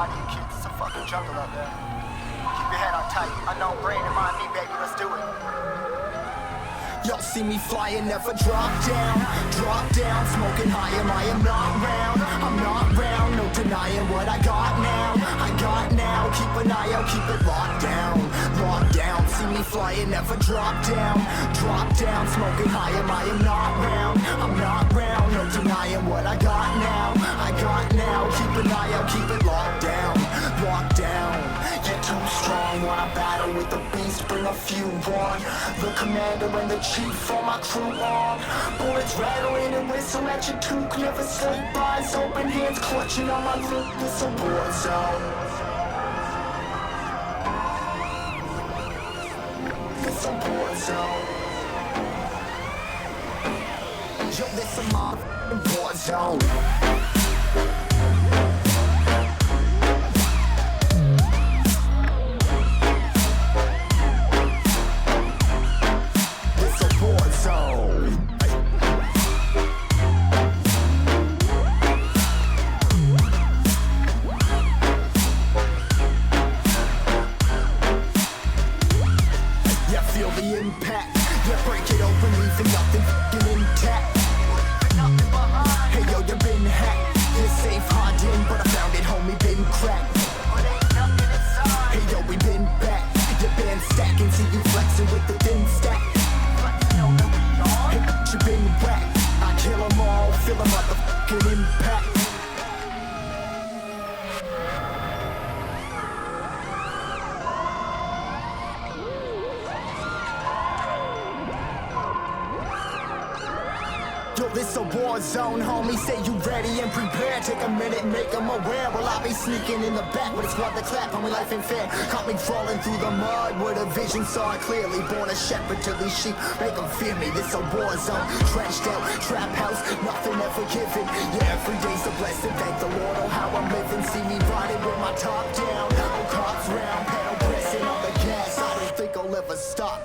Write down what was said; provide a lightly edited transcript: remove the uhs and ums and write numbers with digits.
lie to you kids, it's a fucking jungle out there. Keep your head on tight. Unknown brain and mind me, baby, let's do it. Y'all see me flying, never drop down. Drop down, smoking high, I am not round. I'm not round, no denying what I got now. I got now, keep an eye out, keep it locked down. Locked down, see me flying, never drop down. Drop down, smoking high, I am not round. I'm not round, no denying what I got now. I got now, keep an eye out, keep it locked down. Locked down, you're too strong. Wanna battle with the beast, bring a few on. The commander and the chief for my crew on. Bullets rattling and whistle at your toque. Never sleep, eyes open, hands clutching on my loot. This a war zone. This a war zone. Yo, this a motherfucking war zone. The impact, yeah, break it open, leaving nothing f***ing intact. Hey yo, you been hacked, you're safe hiding, but I found it, homie, been cracked. Hey yo, we been back, your band stacking, see you flexing with the thin stack. Hey, you been whacked, I kill them all, feel the motherfucking impact. Yo, this a war zone, homie, say you ready and prepared. Take a minute, make them aware. Well, I be sneaking in the back, but it's what the clap, homie, life ain't fair. Caught me crawling through the mud with a vision, saw it clearly. Born a shepherd to these sheep, make them fear me. This a war zone, trashed out, trap house, nothing ever given. Yeah, every day's a blessing, thank the Lord, oh how I'm living. See me riding with my top down, oh cops round, pedal pressing on the gas. I don't think I'll ever stop.